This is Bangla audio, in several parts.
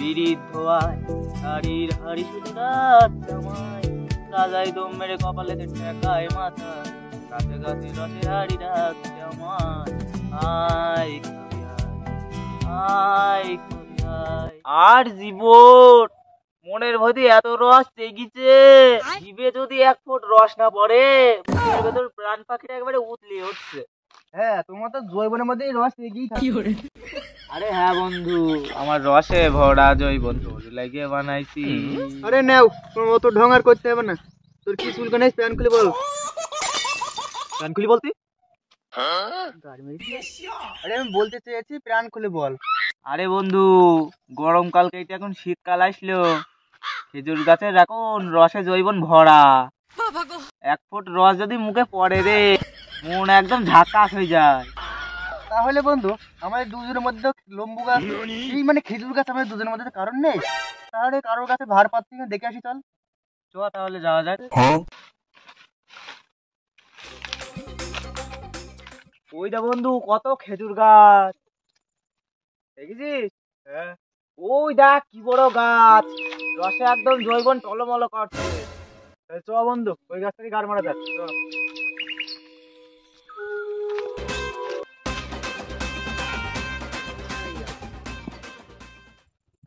বিড়ির ধোয়ায় শাড়ির হাড়ি সুতার জামাই রাজাই দম মেরে কপালেতে ঠেকায় মাথা গাছে গাছে রসের হাড়ি রাখছে আমায় আয় কবি আয় কবি আয়। আর জীবন মনের ভেতরে এত রস জেগেছে, জিভে যদি এক ফোঁট রস না পড়ে বুকের ভেতর প্রাণ পাখিটা একবারে উতলে উঠছে। হ্যাঁ, তোমার তো জৈবনের মধ্যেই রস লেগেই থাকে। আরে হ্যাঁ বন্ধু, আমার রসে ভরা জৈবন তোর লাগিয়ে বানাইছি। আরে নাও, তোমার মতো ঢং আর করতে হবে না। তোর কি চুলকানি, প্যান খুলে বল। প্রাণ খুলি বলতি? আরে আমি বলতে চেয়েছি প্রাণ খুলে বল। আরে বন্ধু, গরমকাল কেটে এখন শীতকাল আসলো, খেজুর গাছের এখন রসে জৈবন ভরা। এক ফোঁট রস যদি মুখে পড়ে রে, মন একদম ঝাকাস হয়ে যায়। তাহলে বন্ধু, আমাদের দুজনের মধ্যে লম্বু গাছ, এই মানে খেজুর গাছ আমাদের দুজনের মধ্যে কারণ নেই। তাহলে কারোর কাছে ভার পাচ্ছি না, দেখে আসি চল। চ তাহলে যাওয়া যাক। ওই দা বন্ধু, কত খেজুর গাছ দেখেছিস? হ্যাঁ, ওই দেখ কি বড় গাছ, রসে একদম জৈবন টলমল করছে। চ বন্ধু, ওই গাছ থেকে গাড় মারা যাক।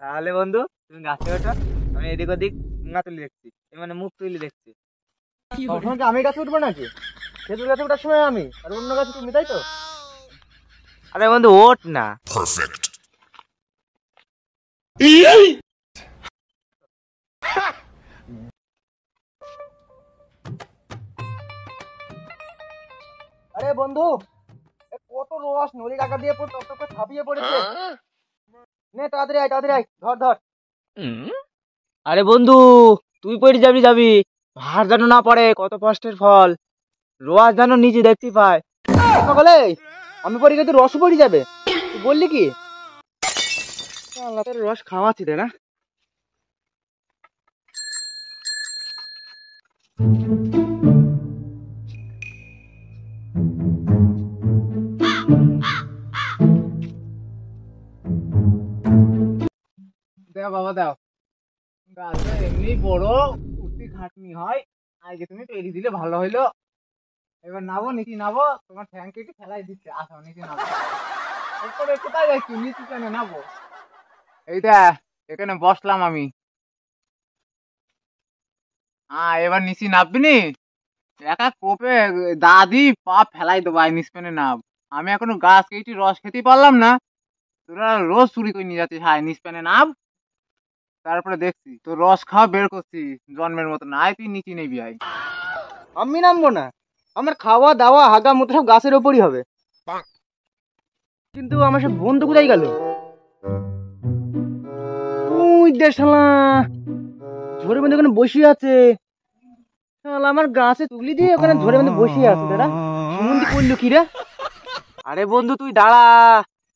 তাহলে বন্ধু তুমি গাছে ওঠো, আমি এদিক ওদিক না তুলি দেখছি, মানে মুখ তুলি দেখছি। তখন কি আমি গাছে উঠবো নাকি? খেজুর গাছে ওঠার সময় আমি, আর অন্য গাছে তুমি, তাই তো? আরে বন্ধু ওঠ না। Perfect. আরে বন্ধু, কত রস নলি কাকা দিয়ে পড়ে টপ করে ছাপিয়ে পড়েছে। নে তাড়াতাড়ি আয়, তাড়াতাড়ি আয়, ধর ধর। আরে বন্ধু তুই পড়ে যাবি যাবি, ভার যেন না পড়ে, কত কষ্টের ফল, রোয়াজ যেন নিজে দেখতে পায়। সকালে আমি পড়ে গেলে রস পড়ে যাবে, তুই বললি কি? আল্লাহ, তোর রস খাওয়াচ্ছি তাই না? দাও বাবা দাও, গাছটা এমনি বড়, উঠতি খাটনি হয়, আগে তুমি পেরিয়ে দিলে ভালো হইলো। এবার নাবো, নিচে নাবো, তোমার ঠ্যাং কেটে ফেলাই দিচ্ছে, আসো নিচে নাবো। এরপরে কোথায় যাচ্ছি, নিচে কেন নাবো? এইটা এখানে বসলাম আমি। এবার নিচে নাববি নি, একা কোপে দাদি পা ফেলাই দেবো, আই নিচপেনে নাব। আমি এখনো গাছ কেটে রস খেতে পারলাম না, তোরা রোজ চুরি করে নিয়ে যাচ্ছিস। হাই নিচপেনে নাব, তারপরে দেখছি তো রস খাওয়া বের করছি জন্মের মতো। না তুই নিচে নেবি আয়। আমি নামবো না, আমার খাওয়া দাওয়া হাগা মতো সব গাছের ওপরই হবে। কিন্তু আমার সব বন্ধু কোথায় গেল? ওই দে শালা, ঝড়ে বন্ধু ওখানে বসে আছে। শালা আমার গাছে তুলি দিয়ে ওখানে ঝড়ে বন্ধু বসে আছে। দাদা সুমন্দি করলো কি রে? আরে বন্ধু তুই দাঁড়া,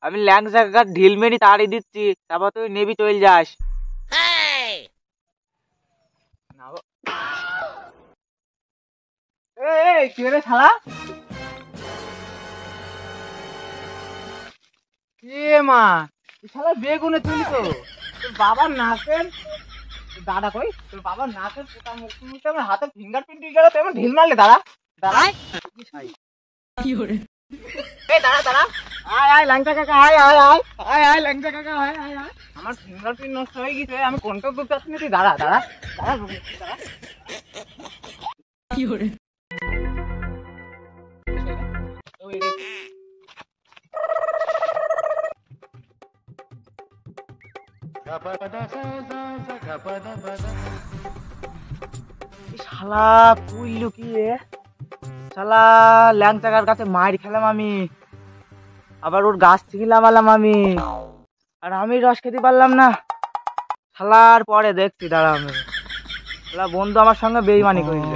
আমি ল্যাংচা কাকার ঢিল মেরি তাড়ি দিচ্ছি, তারপর তুই নেবি চল যাস। এই কি রে শালা? এ মা, এই শালা বেগুনে তুলি তো, তোর বাবার নাকের দাদা কই, তোর বাবার নাকের পোতা মুখে আমার হাতে ফিঙ্গার প্রিন্ট গেল, তুই আমার ঢিল মারলে। দাঁড়া দাঁড়া, এই দাঁড়া দাঁড়া, আয় আয় ল্যাংচা কাকা, আয় আয় আয় আয় আয় ল্যাংচা কাকা, আয় আয় আয়। আমার ফিঙ্গার প্রিন্ট নষ্ট হয়ে গেছে, আমি কোনটা করতে পারছি না। তুই দাঁড়া দাঁড়া দাঁড়া দাঁড়া। শালা পুইলু কি রে? শালা ল্যাংচাকার কাছে মার খেলাম আমি, আবার ওর গাছ থেকে লামালাম আমি, আর আমি রস খেতে পারলাম না। শালার পরে দেখছি, দাঁড়া আমি, শালা বন্ধু আমার সঙ্গে বেইমানি করিল।